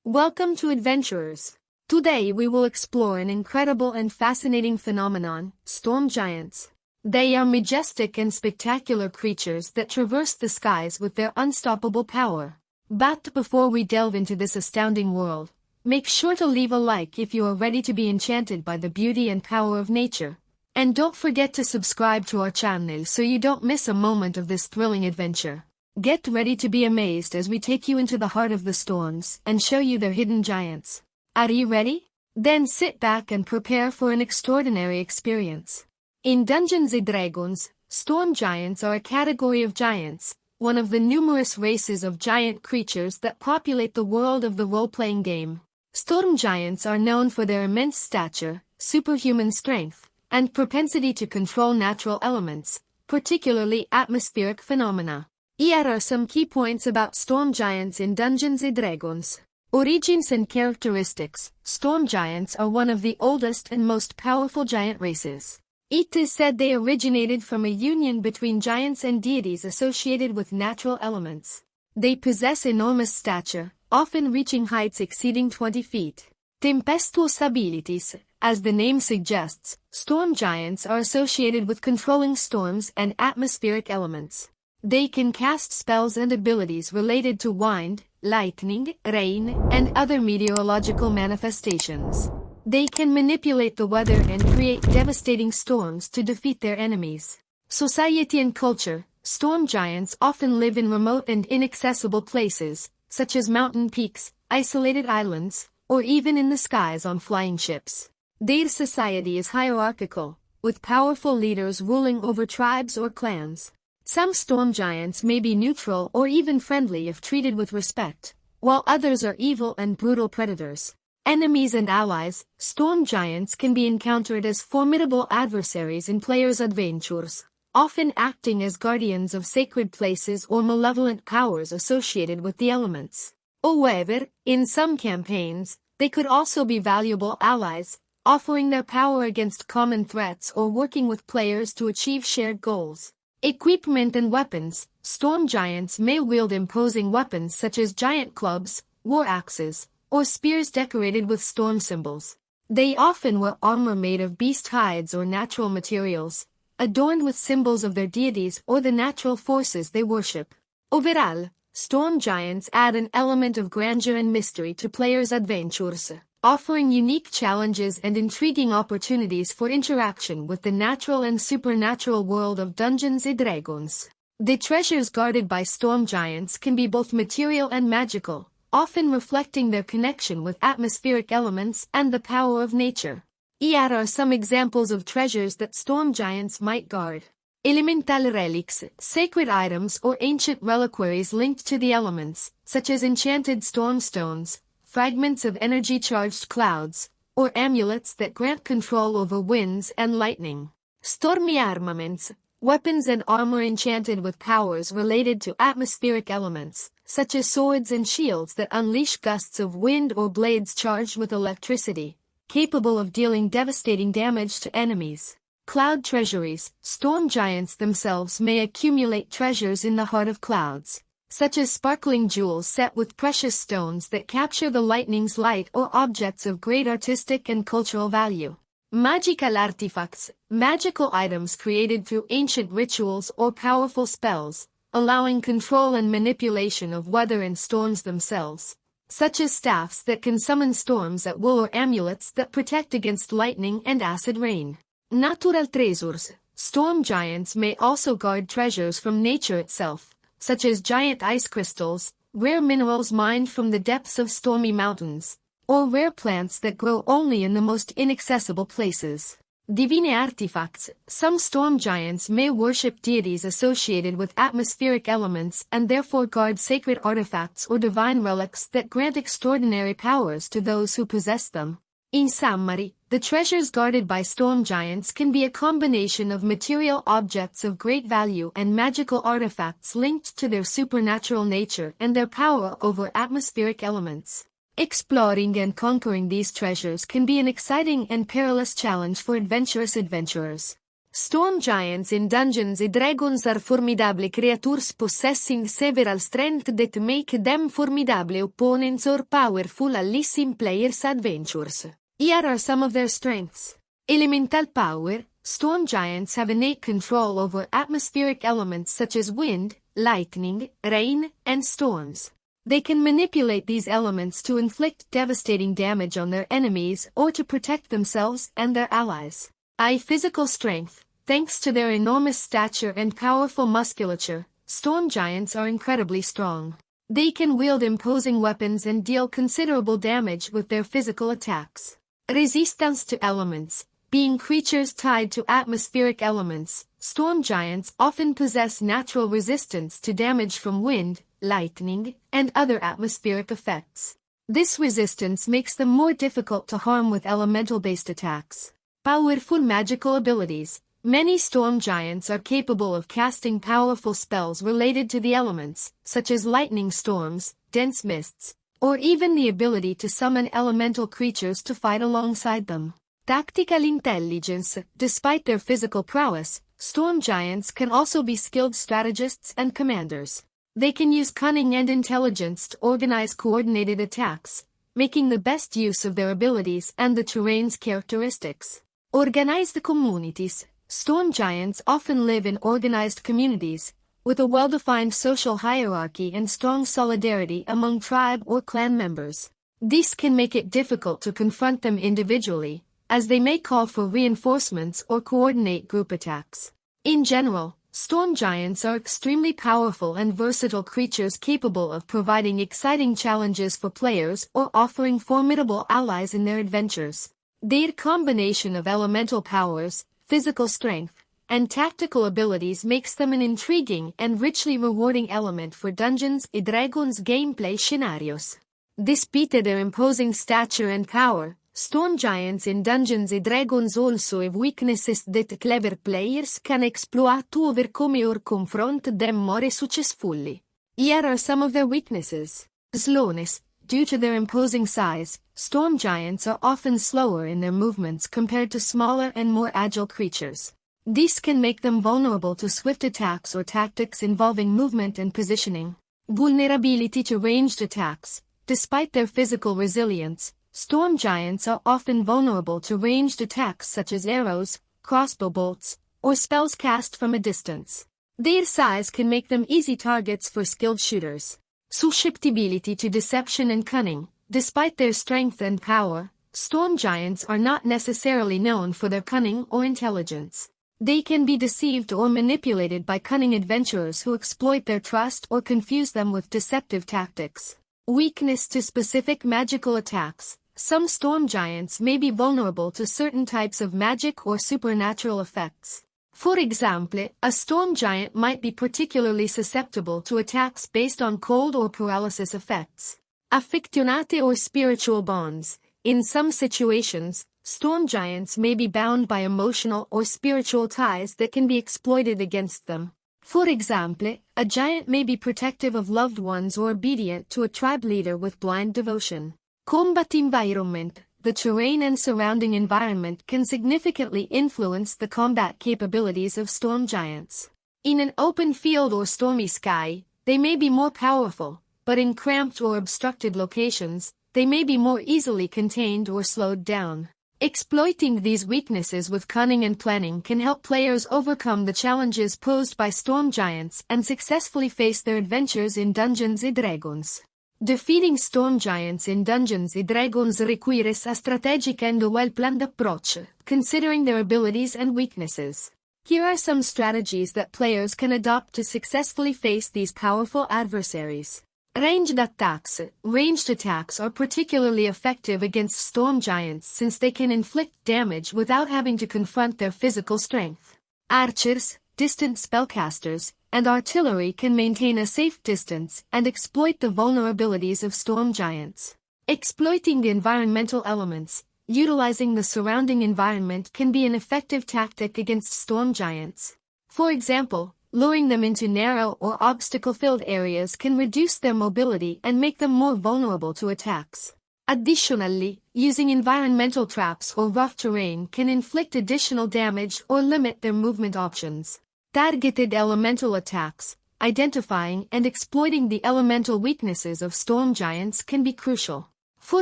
Welcome to Adventurers. Today we will explore an incredible and fascinating phenomenon, storm giants. They are majestic and spectacular creatures that traverse the skies with their unstoppable power. But before we delve into this astounding world, make sure to leave a like if you are ready to be enchanted by the beauty and power of nature. And don't forget to subscribe to our channel so you don't miss a moment of this thrilling adventure. Get ready to be amazed as we take you into the heart of the storms and show you their hidden giants. Are you ready? Then sit back and prepare for an extraordinary experience. In Dungeons & Dragons, storm giants are a category of giants, one of the numerous races of giant creatures that populate the world of the role-playing game. Storm giants are known for their immense stature, superhuman strength, and propensity to control natural elements, particularly atmospheric phenomena. Here are some key points about storm giants in Dungeons & Dragons. Origins and characteristics. Storm giants are one of the oldest and most powerful giant races. It is said they originated from a union between giants and deities associated with natural elements. They possess enormous stature, often reaching heights exceeding 20 feet. Tempestuous abilities. As the name suggests, storm giants are associated with controlling storms and atmospheric elements. They can cast spells and abilities related to wind, lightning, rain, and other meteorological manifestations. They can manipulate the weather and create devastating storms to defeat their enemies. Society and culture. Storm giants often live in remote and inaccessible places, such as mountain peaks, isolated islands, or even in the skies on flying ships. Their society is hierarchical, with powerful leaders ruling over tribes or clans. Some storm giants may be neutral or even friendly if treated with respect, while others are evil and brutal predators. Enemies and allies. Storm giants can be encountered as formidable adversaries in players' adventures, often acting as guardians of sacred places or malevolent powers associated with the elements. However, in some campaigns, they could also be valuable allies, offering their power against common threats or working with players to achieve shared goals. Equipment and weapons. Storm giants may wield imposing weapons such as giant clubs, war axes, or spears decorated with storm symbols. They often wear armor made of beast hides or natural materials, adorned with symbols of their deities or the natural forces they worship. Overall, storm giants add an element of grandeur and mystery to players' adventures, offering unique challenges and intriguing opportunities for interaction with the natural and supernatural world of Dungeons & Dragons. The treasures guarded by storm giants can be both material and magical, often reflecting their connection with atmospheric elements and the power of nature. Here are some examples of treasures that storm giants might guard. Elemental relics, sacred items or ancient reliquaries linked to the elements, such as enchanted storm stones, fragments of energy-charged clouds, or amulets that grant control over winds and lightning. Stormy armaments, weapons and armor enchanted with powers related to atmospheric elements, such as swords and shields that unleash gusts of wind or blades charged with electricity, capable of dealing devastating damage to enemies. Cloud treasuries. Storm giants themselves may accumulate treasures in the heart of clouds, such as sparkling jewels set with precious stones that capture the lightning's light or objects of great artistic and cultural value. Magical artifacts, magical items created through ancient rituals or powerful spells, allowing control and manipulation of weather and storms themselves, such as staffs that can summon storms at will or amulets that protect against lightning and acid rain. Natural treasures. Storm giants may also guard treasures from nature itself, such as giant ice crystals, rare minerals mined from the depths of stormy mountains, or rare plants that grow only in the most inaccessible places. Divine artifacts. Some storm giants may worship deities associated with atmospheric elements and therefore guard sacred artifacts or divine relics that grant extraordinary powers to those who possess them. In summary, the treasures guarded by storm giants can be a combination of material objects of great value and magical artifacts linked to their supernatural nature and their power over atmospheric elements. Exploring and conquering these treasures can be an exciting and perilous challenge for adventurous adventurers. Storm giants in Dungeons & Dragons are formidable creatures possessing several strengths that make them formidable opponents or powerful allies in players' adventures. Here are some of their strengths. Elemental power. Storm giants have innate control over atmospheric elements such as wind, lightning, rain, and storms. They can manipulate these elements to inflict devastating damage on their enemies or to protect themselves and their allies. Physical strength. Thanks to their enormous stature and powerful musculature, storm giants are incredibly strong. They can wield imposing weapons and deal considerable damage with their physical attacks. Resistance to elements. Being creatures tied to atmospheric elements, storm giants often possess natural resistance to damage from wind, lightning, and other atmospheric effects. This resistance makes them more difficult to harm with elemental-based attacks. Powerful magical abilities. Many storm giants are capable of casting powerful spells related to the elements, such as lightning storms, dense mists, or even the ability to summon elemental creatures to fight alongside them. Tactical intelligence. Despite their physical prowess, storm giants can also be skilled strategists and commanders. They can use cunning and intelligence to organize coordinated attacks, making the best use of their abilities and the terrain's characteristics. Organized communities. Storm giants often live in organized communities, with a well-defined social hierarchy and strong solidarity among tribe or clan members. This can make it difficult to confront them individually, as they may call for reinforcements or coordinate group attacks. In general, storm giants are extremely powerful and versatile creatures capable of providing exciting challenges for players or offering formidable allies in their adventures. Their combination of elemental powers, physical strength, and tactical abilities makes them an intriguing and richly rewarding element for Dungeons & Dragons gameplay scenarios. Despite their imposing stature and power, storm giants in Dungeons & Dragons also have weaknesses that clever players can exploit to overcome or confront them more successfully. Here are some of their weaknesses. Slowness. Due to their imposing size, storm giants are often slower in their movements compared to smaller and more agile creatures. This can make them vulnerable to swift attacks or tactics involving movement and positioning. Vulnerability to ranged attacks. Despite their physical resilience, storm giants are often vulnerable to ranged attacks such as arrows, crossbow bolts, or spells cast from a distance. Their size can make them easy targets for skilled shooters. Susceptibility to deception and cunning. Despite their strength and power, storm giants are not necessarily known for their cunning or intelligence. They can be deceived or manipulated by cunning adventurers who exploit their trust or confuse them with deceptive tactics. Weakness to specific magical attacks. Some storm giants may be vulnerable to certain types of magic or supernatural effects. For example, a storm giant might be particularly susceptible to attacks based on cold or paralysis effects. Affectionate or spiritual bonds. In some situations, storm giants may be bound by emotional or spiritual ties that can be exploited against them. For example, a giant may be protective of loved ones or obedient to a tribe leader with blind devotion. Combat environment. The terrain and surrounding environment can significantly influence the combat capabilities of storm giants. In an open field or stormy sky, they may be more powerful, but in cramped or obstructed locations, they may be more easily contained or slowed down. Exploiting these weaknesses with cunning and planning can help players overcome the challenges posed by storm giants and successfully face their adventures in Dungeons & Dragons. Defeating storm giants in Dungeons & Dragons requires a strategic and well-planned approach, considering their abilities and weaknesses. Here are some strategies that players can adopt to successfully face these powerful adversaries. Ranged attacks. Ranged attacks are particularly effective against storm giants since they can inflict damage without having to confront their physical strength. Archers, distant spellcasters, and artillery can maintain a safe distance and exploit the vulnerabilities of storm giants. Exploiting the environmental elements. Utilizing the surrounding environment can be an effective tactic against storm giants. For example, luring them into narrow or obstacle-filled areas can reduce their mobility and make them more vulnerable to attacks. Additionally, using environmental traps or rough terrain can inflict additional damage or limit their movement options. Targeted elemental attacks, identifying and exploiting the elemental weaknesses of storm giants can be crucial. For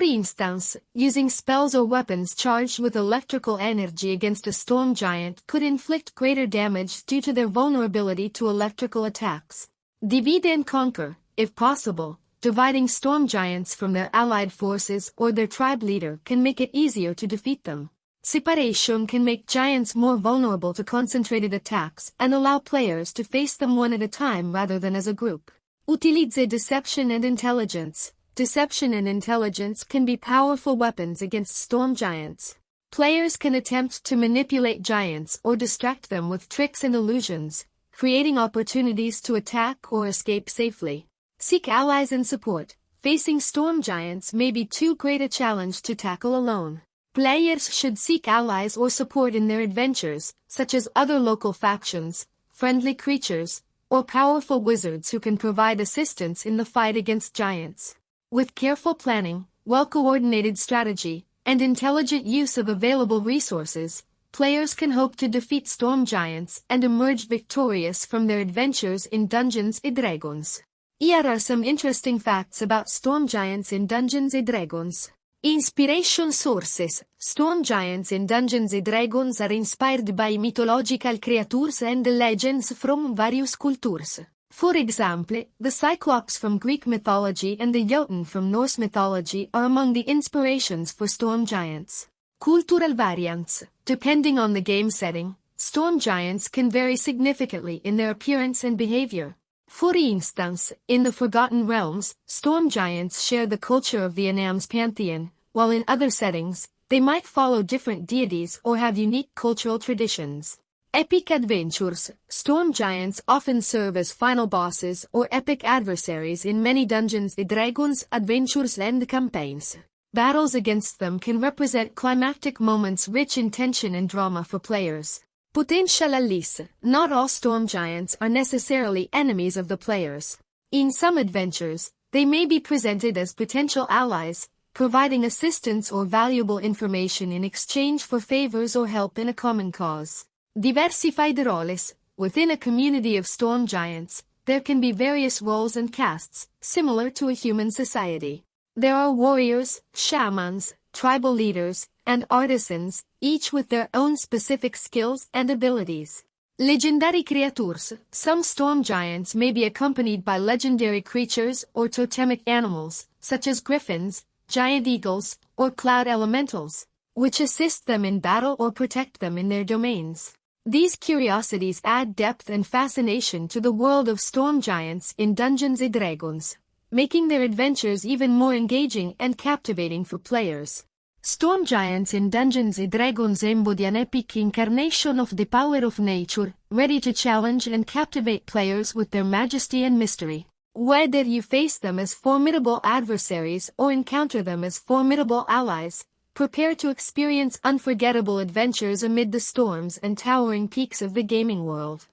instance, using spells or weapons charged with electrical energy against a storm giant could inflict greater damage due to their vulnerability to electrical attacks. Divide and conquer, if possible. Dividing storm giants from their allied forces or their tribe leader can make it easier to defeat them. Separation can make giants more vulnerable to concentrated attacks and allow players to face them one at a time rather than as a group. Utilizze deception and intelligence. Deception and intelligence can be powerful weapons against storm giants. Players can attempt to manipulate giants or distract them with tricks and illusions, creating opportunities to attack or escape safely. Seek allies and support. Facing storm giants may be too great a challenge to tackle alone. Players should seek allies or support in their adventures, such as other local factions, friendly creatures, or powerful wizards who can provide assistance in the fight against giants. With careful planning, well-coordinated strategy, and intelligent use of available resources, players can hope to defeat storm giants and emerge victorious from their adventures in Dungeons & Dragons. Here are some interesting facts about storm giants in Dungeons & Dragons. Inspiration sources. Storm giants in Dungeons & Dragons are inspired by mythological creatures and legends from various cultures. For example, the Cyclops from Greek mythology and the Jotun from Norse mythology are among the inspirations for storm giants. Cultural variants. Depending on the game setting, storm giants can vary significantly in their appearance and behavior. For instance, in the Forgotten Realms, storm giants share the culture of the Anam's pantheon, while in other settings, they might follow different deities or have unique cultural traditions. Epic adventures. Storm giants often serve as final bosses or epic adversaries in many Dungeons & Dragons adventures and campaigns. Battles against them can represent climactic moments rich in tension and drama for players. Potential allies. Not all storm giants are necessarily enemies of the players. In some adventures, they may be presented as potential allies, providing assistance or valuable information in exchange for favors or help in a common cause. Diversified roles. Within a community of storm giants, there can be various roles and castes, similar to a human society. There are warriors, shamans, tribal leaders, and artisans, each with their own specific skills and abilities. Legendary creatures. Some storm giants may be accompanied by legendary creatures or totemic animals, such as griffins, giant eagles, or cloud elementals, which assist them in battle or protect them in their domains. These curiosities add depth and fascination to the world of storm giants in Dungeons & Dragons, making their adventures even more engaging and captivating for players. Storm giants in Dungeons & Dragons embody an epic incarnation of the power of nature, ready to challenge and captivate players with their majesty and mystery. Whether you face them as formidable adversaries or encounter them as formidable allies, prepare to experience unforgettable adventures amid the storms and towering peaks of the gaming world.